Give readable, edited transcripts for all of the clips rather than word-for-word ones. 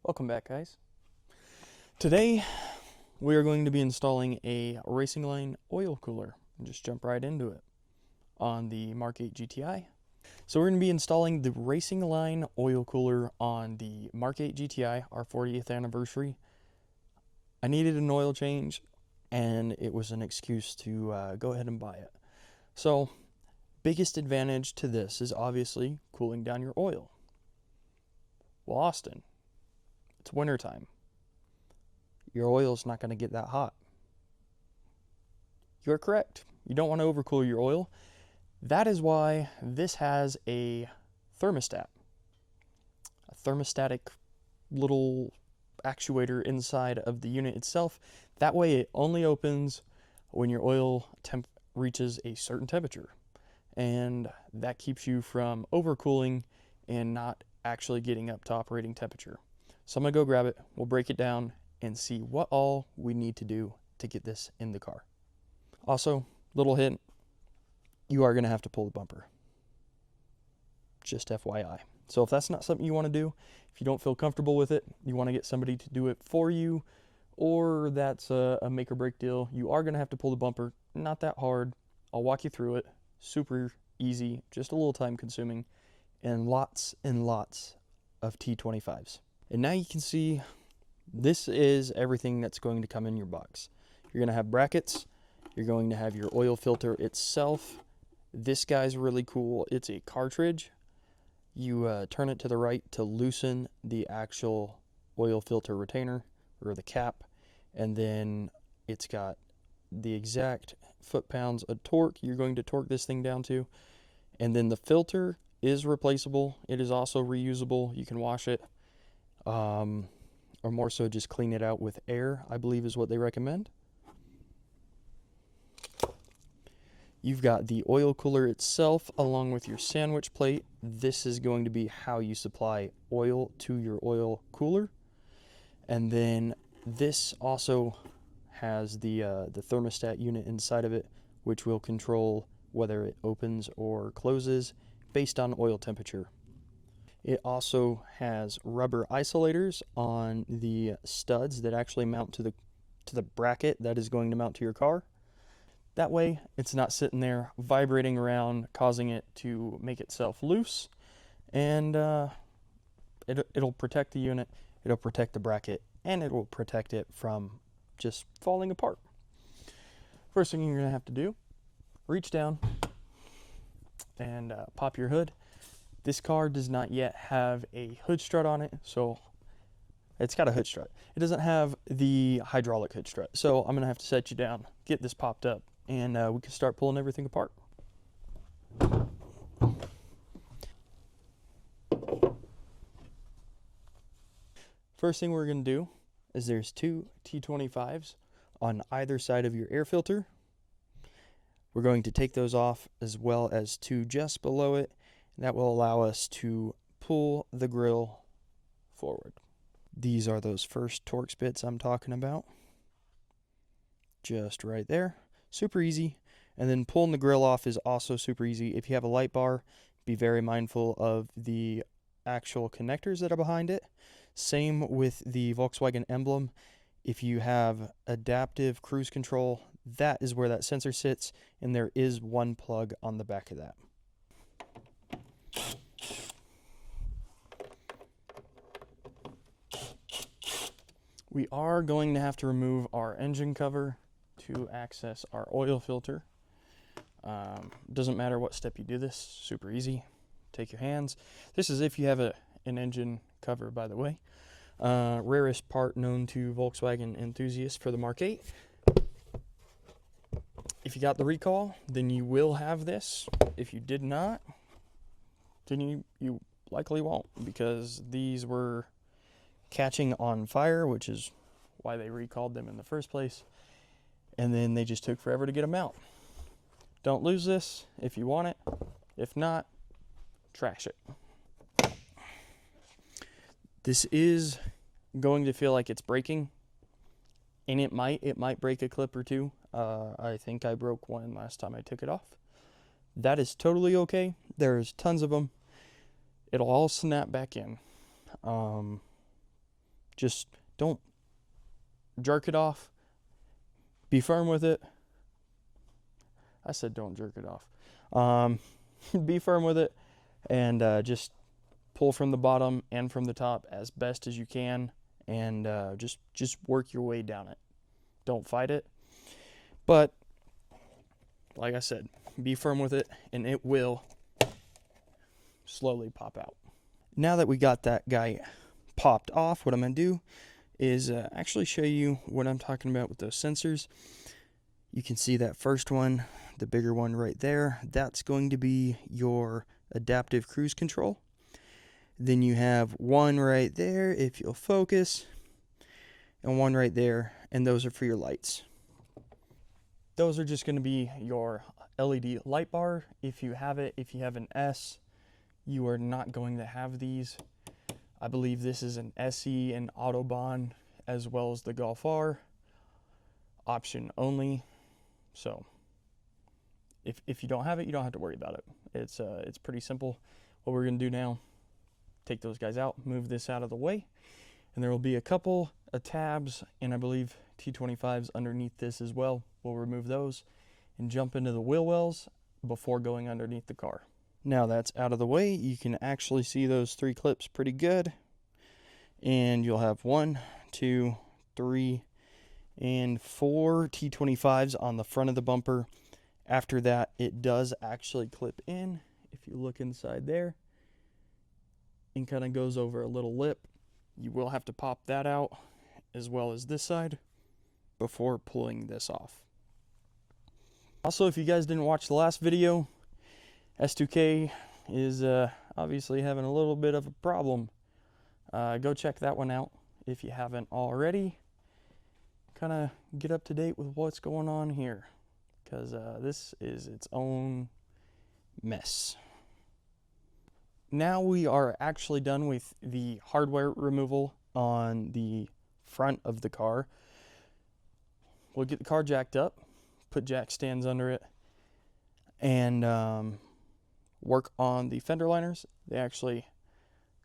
Welcome back, guys. Today we are going to be installing a Racingline oil cooler. Just jump right into it on the MK8 GTI. So we're going to be installing the Racingline oil cooler on the MK8 GTI, our 40th anniversary. I needed an oil change, and it was an excuse to go ahead and buy it. So biggest advantage to this is obviously cooling down your oil. Well, Austin, it's wintertime. Your oil's not going to get that hot. You're correct. You don't want to overcool your oil. That is why this has a thermostat. A thermostatic little actuator inside of the unit itself. That way it only opens when your oil temp reaches a certain temperature. And that keeps you from overcooling and not actually getting up to operating temperature. So I'm going to go grab it, we'll break it down, and see what all we need to do to get this in the car. Also, little hint, you are going to have to pull the bumper. Just FYI. So if that's not something you want to do, if you don't feel comfortable with it, you want to get somebody to do it for you, or that's a make or break deal, you are going to have to pull the bumper. Not that hard. I'll walk you through it. Super easy, just a little time consuming, and lots of T25s. And now you can see this is everything that's going to come in your box. You're going to have brackets. You're going to have your oil filter itself. This guy's really cool. It's a cartridge. You turn it to the right to loosen the actual oil filter retainer or the cap. And then it's got the exact foot-pounds of torque you're going to torque this thing down to. And then the filter is replaceable. It is also reusable. You can wash it. Or more so just clean it out with air, I believe is what they recommend. You've got the oil cooler itself along with your sandwich plate. This is going to be how you supply oil to your oil cooler. And then this also has the thermostat unit inside of it, which will control whether it opens or closes based on oil temperature. It also has rubber isolators on the studs that actually mount to the bracket that is going to mount to your car. That way it's not sitting there vibrating around, causing it to make itself loose, and it'll protect the unit, it'll protect the bracket, and it will protect it from just falling apart. First thing you're going to have to do, reach down and pop your hood. This car does not yet have a hood strut on it, so it's got a hood strut. It doesn't have the hydraulic hood strut, so I'm going to have to set you down, get this popped up, and we can start pulling everything apart. First thing we're going to do is there's two T25s on either side of your air filter. We're going to take those off, as well as two just below it. That will allow us to pull the grill forward. These are those first Torx bits I'm talking about. Just right there. Super easy. And then pulling the grill off is also super easy. If you have a light bar, be very mindful of the actual connectors that are behind it. Same with the Volkswagen emblem. If you have adaptive cruise control, that is where that sensor sits, and there is one plug on the back of that. We are going to have to remove our engine cover to access our oil filter. Doesn't matter what step you do this, super easy. Take your hands. This is if you have an engine cover, by the way. Rarest part known to Volkswagen enthusiasts for the MK8. If you got the recall, then you will have this. If you did not, then you likely won't, because these were catching on fire, which is why they recalled them in the first place, and then they just took forever to get them out. Don't lose this if you want it. If not, trash it. This is going to feel like it's breaking, and it might break a clip or two. I think I broke one last time I took it off. That is totally okay. There's tons of them. It'll all snap back in. Just don't jerk it off. Be firm with it. I said don't jerk it off. Be firm with it, and just pull from the bottom and from the top as best as you can, and just work your way down it. Don't fight it. But like I said, be firm with it, and it will slowly pop out. Now that we got that guy popped off, what I'm going to do is actually show you what I'm talking about with those sensors. You can see that first one, the bigger one right there. That's going to be your adaptive cruise control. Then you have one right there, if you'll focus, and one right there, and those are for your lights. Those are just going to be your LED light bar. If you have it, if you have an S, you are not going to have these. I believe this is an SE and Autobahn, as well as the Golf R option only. So if you don't have it, you don't have to worry about it. It's pretty simple. What we're going to do now, take those guys out, move this out of the way, and there will be a couple of tabs, and I believe T25s underneath this as well. We'll remove those and jump into the wheel wells before going underneath the car. Now that's out of the way, you can actually see those 3 clips pretty good. And you'll have 1, 2, 3, and 4 T25s on the front of the bumper. After that, it does actually clip in. If you look inside there, and kind of goes over a little lip. You will have to pop that out, as well as this side, before pulling this off. Also, if you guys didn't watch the last video, S2K is obviously having a little bit of a problem. Go check that one out if you haven't already. Kind of get up to date with what's going on here, because this is its own mess. Now we are actually done with the hardware removal on the front of the car. We'll get the car jacked up, put jack stands under it, and work on the fender liners. They actually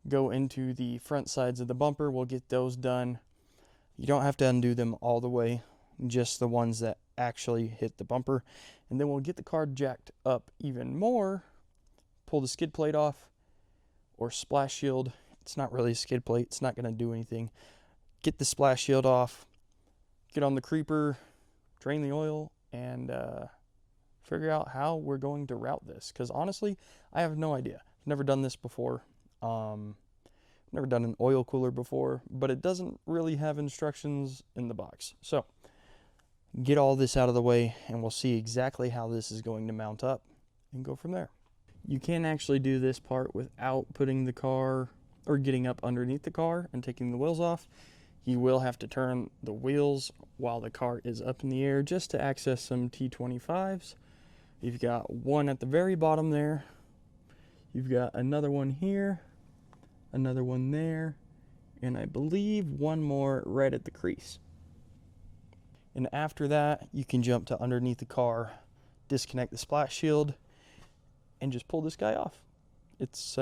go into the front sides of the bumper. We'll get those done. You don't have to undo them all the way, just the ones that actually hit the bumper. And then we'll get the car jacked up even more, pull the skid plate off, or splash shield. It's not really a skid plate, it's not going to do anything. Get the splash shield off, get on the creeper, drain the oil, and figure out how we're going to route this, because honestly, I have no idea. I've never done this before. Never done an oil cooler before, but it doesn't really have instructions in the box. So get all this out of the way, and we'll see exactly how this is going to mount up and go from there. You can actually do this part without putting the car or getting up underneath the car and taking the wheels off. You will have to turn the wheels while the car is up in the air just to access some T25s. You've got one at the very bottom there. You've got another one here, another one there, and I believe one more right at the crease. And after that, you can jump to underneath the car, disconnect the splash shield, and just pull this guy off. It's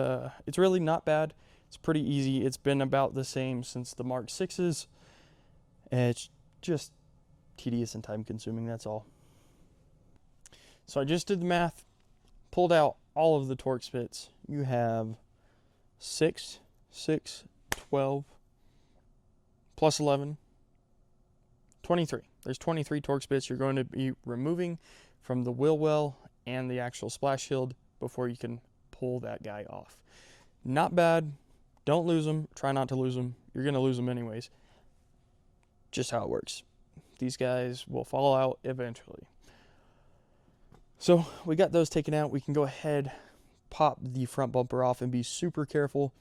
really not bad. It's pretty easy. It's been about the same since the Mark 6s. It's just tedious and time consuming, that's all. So I just did the math, pulled out all of the Torx bits. You have 6, 6, 12, plus 11, 23. There's 23 Torx bits you're going to be removing from the wheel well and the actual splash shield before you can pull that guy off. Not bad. Don't lose them. Try not to lose them. You're going to lose them anyways. Just how it works. These guys will fall out eventually. So we got those taken out. We can go ahead, pop the front bumper off, and be super careful,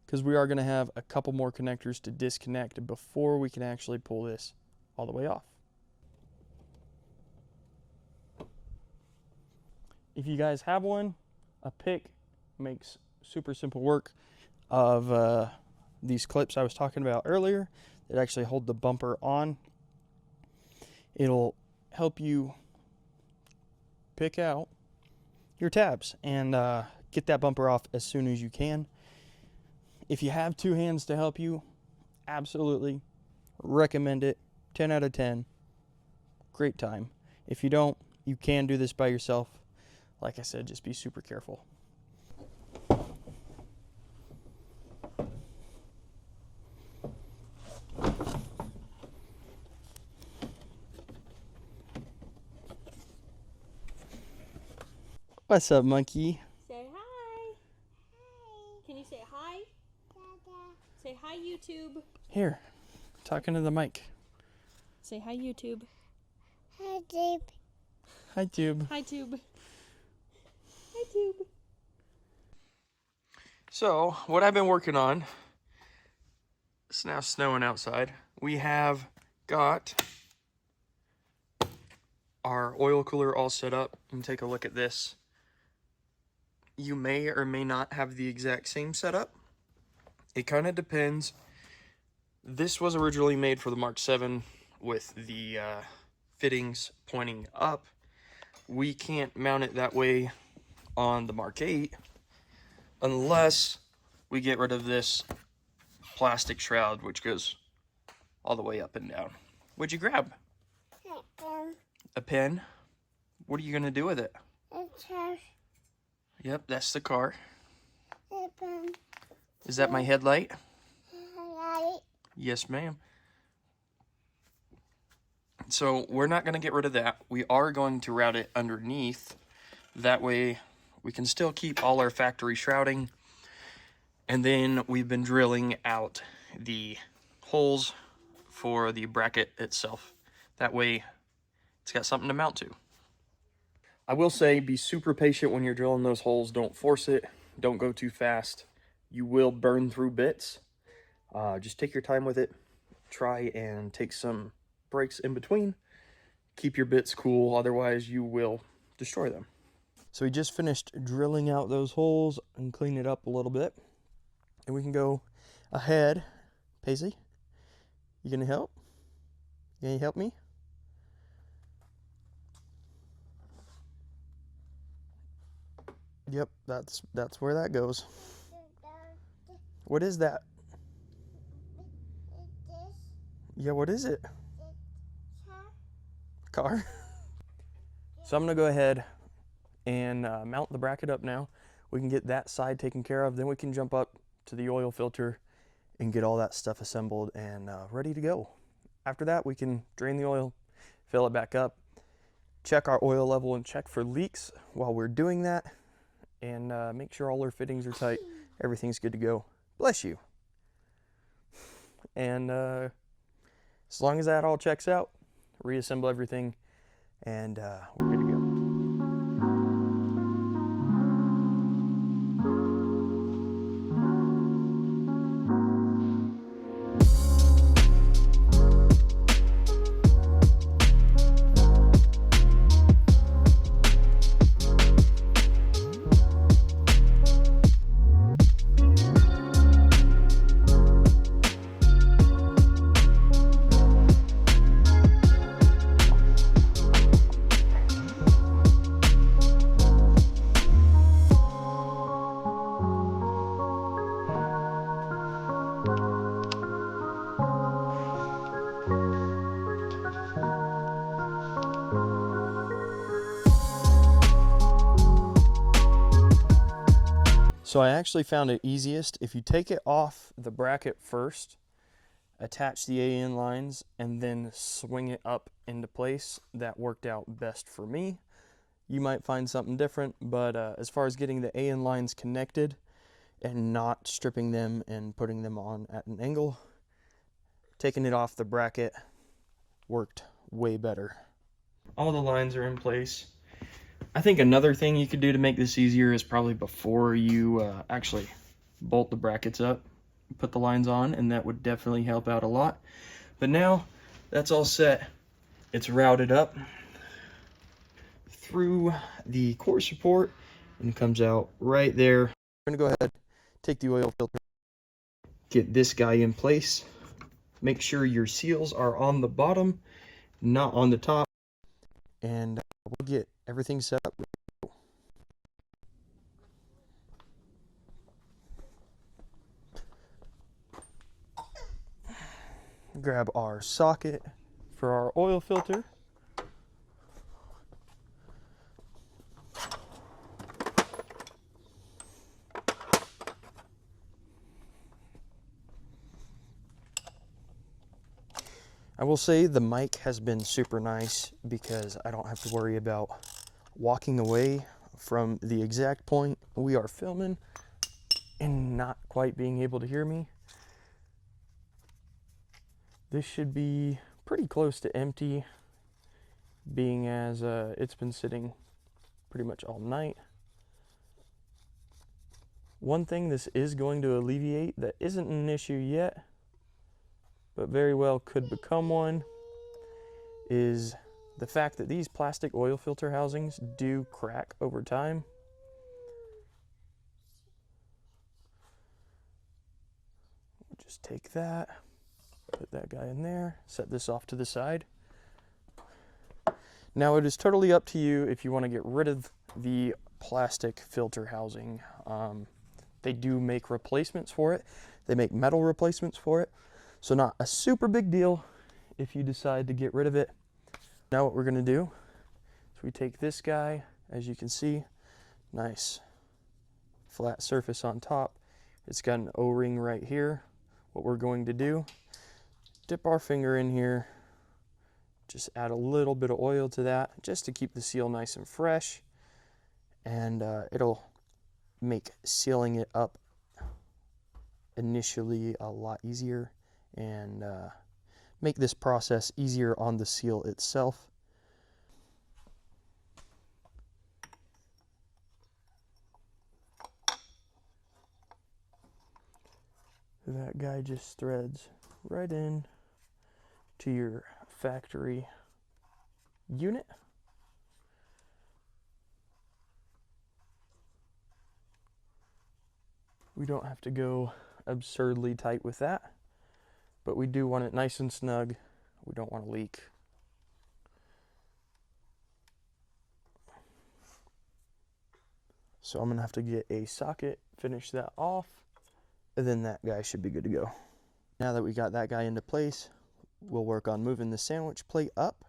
because we are going to have a couple more connectors to disconnect before we can actually pull this all the way off. If you guys have one, a pick makes super simple work of these clips I was talking about earlier that actually hold the bumper on. It'll help you pick out your tabs and get that bumper off as soon as you can. If you have two hands to help you, Absolutely recommend it. 10 out of 10. Great time. If you don't, you can do this by yourself. Like I said, just be super careful. What's up, monkey? Say hi. Hi. Can you say hi? Dada. Say hi, YouTube. Here, talking to the mic. Say hi, YouTube. Hi, Tube. Hi, Tube. Hi, Tube. Hi, Tube. So, what I've been working on, it's now snowing outside. We have got our oil cooler all set up. And take a look at this. You may or may not have the exact same setup. It kind of depends. This was originally made for the Mark 7 with the fittings pointing up. We can't mount it that way on the Mark 8 unless we get rid of this plastic shroud, which goes all the way up and down. What'd you grab? A pen. What are you gonna do with it? Yep, that's the car. Is that my headlight? Yes, ma'am. So we're not going to get rid of that. We are going to route it underneath. That way we can still keep all our factory shrouding. And then we've been drilling out the holes for the bracket itself. That way it's got something to mount to. I will say, be super patient when you're drilling those holes. Don't force it. Don't go too fast. You will burn through bits. Just take your time with it. Try and take some breaks in between. Keep your bits cool, otherwise you will destroy them. So we just finished drilling out those holes and clean it up a little bit. And we can go ahead. Paisley, you gonna help? You gonna help me? Yep, that's where that goes. What is that? Yeah, what is it? Car? So I'm gonna go ahead and mount the bracket up now. We can get that side taken care of, then we can jump up to the oil filter and get all that stuff assembled and ready to go. After that, we can drain the oil, fill it back up, check our oil level and check for leaks while we're doing that, and make sure all our fittings are tight. Everything's good to go. Bless you. And as long as that all checks out, reassemble everything, and we're good to go. So I actually found it easiest if you take it off the bracket first, attach the AN lines, and then swing it up into place. That worked out best for me. You might find something different, but as far as getting the AN lines connected and not stripping them and putting them on at an angle, taking it off the bracket worked way better. All the lines are in place. I think another thing you could do to make this easier is probably before you actually bolt the brackets up, put the lines on, and that would definitely help out a lot. But now that's all set. It's routed up through the core support and comes out right there. We're gonna go ahead, take the oil filter, get this guy in place. Make sure your seals are on the bottom, not on the top, and we'll get everything set up. Grab our socket for our oil filter. I will say the mic has been super nice because I don't have to worry about walking away from the exact point we are filming and not quite being able to hear me. This should be pretty close to empty, being as it's been sitting pretty much all night. One thing this is going to alleviate that isn't an issue yet, but very well could become one, is the fact that these plastic oil filter housings do crack over time. Just take that, put that guy in there, set this off to the side. Now it is totally up to you if you want to get rid of the plastic filter housing. They do make replacements for it. They make metal replacements for it. So not a super big deal if you decide to get rid of it. Now what we're going to do is we take this guy, as you can see, nice flat surface on top. It's got an O-ring right here. What we're going to do, dip our finger in here, just add a little bit of oil to that just to keep the seal nice and fresh, and it'll make sealing it up initially a lot easier and make this process easier on the seal itself. That guy just threads right in to your factory unit. We don't have to go absurdly tight with that, but we do want it nice and snug. We don't want to leak. So I'm gonna have to get a socket, finish that off, and then that guy should be good to go. Now that we got that guy into place, we'll work on moving the sandwich plate up.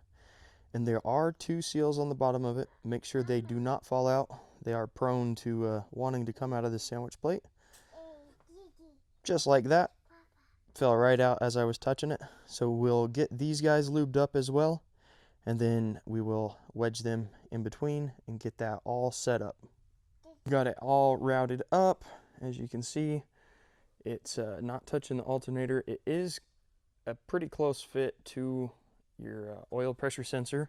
And there are 2 seals on the bottom of it. Make sure they do not fall out. They are prone to wanting to come out of the sandwich plate. Just like that. Fell right out as I was touching it. So we'll get these guys lubed up as well. And then we will wedge them in between and get that all set up. Got it all routed up. As you can see, it's not touching the alternator. It is a pretty close fit to your oil pressure sensor,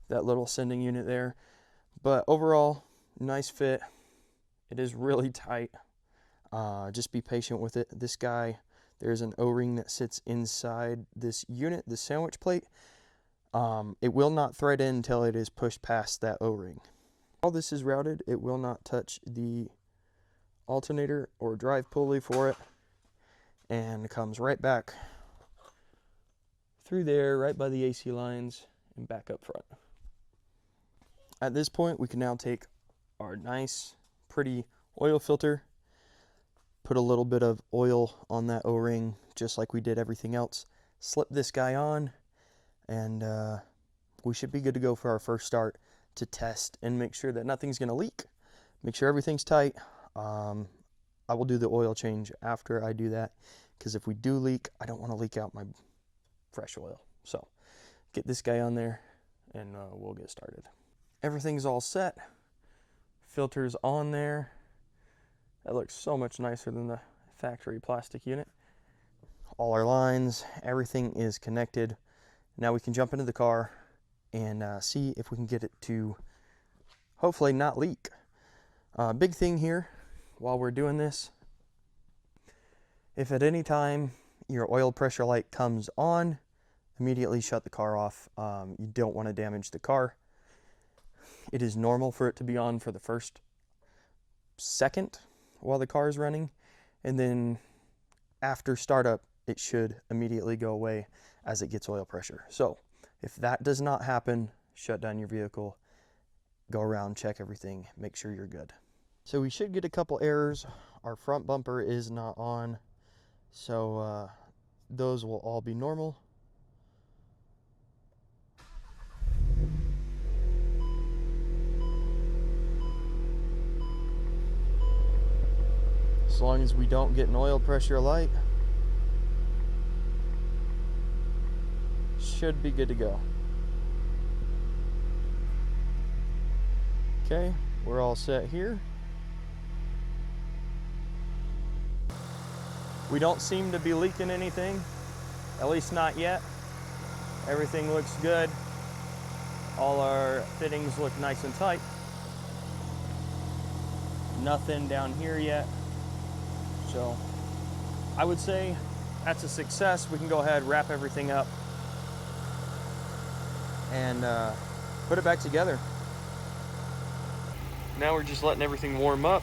that little sending unit there. But overall, nice fit. It is really tight. Just be patient with it. This guy, there's an O-ring that sits inside this unit, the sandwich plate. It will not thread in until it is pushed past that O-ring. All this is routed, it will not touch the alternator or drive pulley for it, and comes right back through there, right by the AC lines, and back up front. At this point, we can now take our nice, pretty oil filter, put a little bit of oil on that O-ring, just like we did everything else, slip this guy on, and we should be good to go for our first start to test and make sure that nothing's going to leak. Make sure everything's tight. I will do the oil change after I do that, because if we do leak, I don't want to leak out my fresh oil. So get this guy on there and we'll get started. Everything's all set. Filter's on there. That looks so much nicer than the factory plastic unit. All our lines, everything is connected. Now we can jump into the car and see if we can get it to hopefully not leak. Big thing here while we're doing this, if at any time your oil pressure light comes on, immediately shut the car off. You don't want to damage the car. It is normal for it to be on for the first second while the car is running, and then after startup it should immediately go away as it gets oil pressure. So if that does not happen, shut down your vehicle, go around, check everything, make sure you're good. So we should get a couple errors. Our front bumper is not on, so those will all be normal. As long as we don't get an oil pressure light, should be good to go. Okay, we're all set here. We don't seem to be leaking anything, at least not yet. Everything looks good. All our fittings look nice and tight. Nothing down here yet. So I would say that's a success. We can go ahead, wrap everything up, and put it back together. Now we're just letting everything warm up,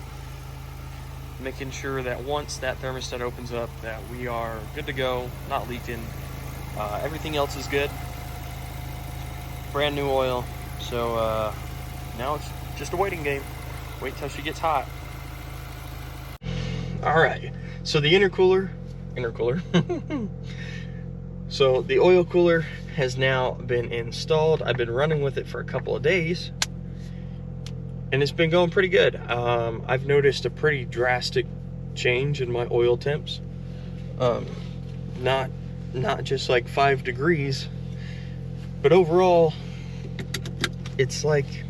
making sure that once that thermostat opens up that we are good to go, not leaking. Everything else is good. Brand new oil. So now it's just a waiting game. Wait till she gets hot. Alright, so the intercooler. So the oil cooler has now been installed. I've been running with it for a couple of days, and it's been going pretty good. I've noticed a pretty drastic change in my oil temps. Not just like 5 degrees, but overall it's like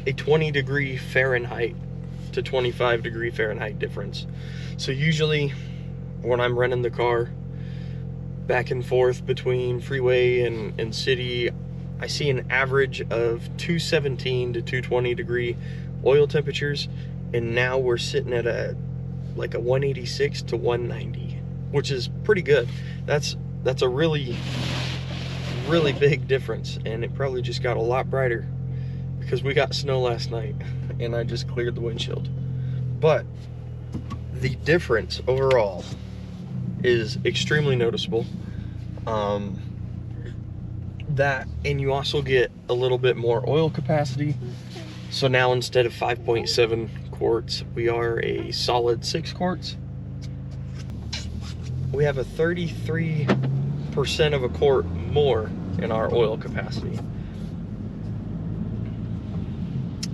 a 20-degree Fahrenheit to 25-degree Fahrenheit difference. So usually when I'm running the car back and forth between freeway and city, I see an average of 217 to 220 degree oil temperatures, and now we're sitting at a 186 to 190, which is pretty good. That's a really big difference, and it probably just got a lot brighter because we got snow last night and I just cleared the windshield. But the difference overall is extremely noticeable. That, and you also get a little bit more oil capacity. So now instead of 5.7 quarts, we are a solid 6 quarts. We have a 33% of a quart more in our oil capacity.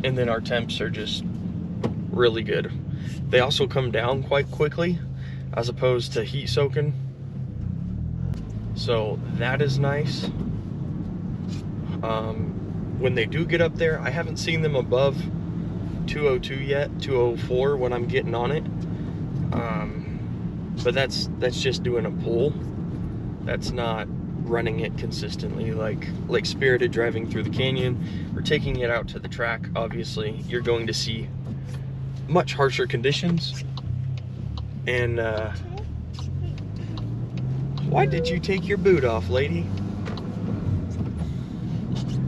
And then our temps are just really good. They also come down quite quickly as opposed to heat soaking. So that is nice. When they do get up there, I haven't seen them above 202 yet, 204 when I'm getting on it. But that's just doing a pull. That's not running it consistently like Spirited driving through the canyon or taking it out to the track. Obviously, you're going to see much harsher conditions. And why did you take your boot off, lady?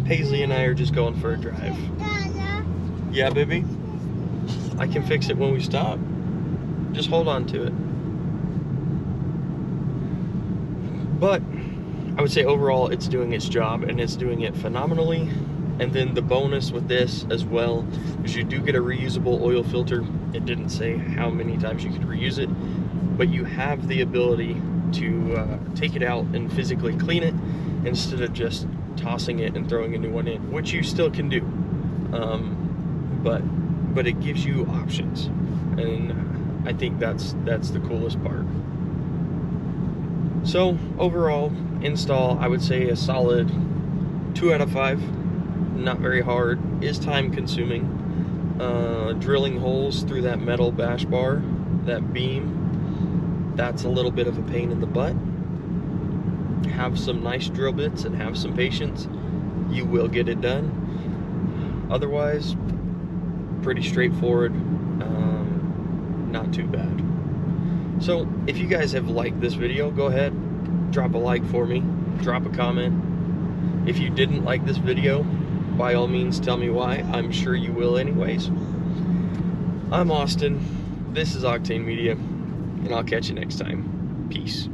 Paisley and I are just going for a drive. Yeah, baby? I can fix it when we stop. Just hold on to it. But I would say overall it's doing its job, and it's doing it phenomenally. And then the bonus with this as well is you do get a reusable oil filter. It didn't say how many times you could reuse it, but you have the ability to take it out and physically clean it instead of just tossing it and throwing a new one in, which you still can do. But it gives you options, and I think that's the coolest part. So overall install, I would say a solid 2 out of 5. Not very hard. Is time consuming. Drilling holes through that metal bash bar, that beam, that's a little bit of a pain in the butt. Have some nice drill bits and have some patience, you will get it done. Otherwise, pretty straightforward. Not too bad. So if you guys have liked this video, go ahead, drop a like for me, drop a comment. If you didn't like this video, by all means tell me why. I'm sure you will anyways. I'm Austin, this is Octane Media, and I'll catch you next time. Peace.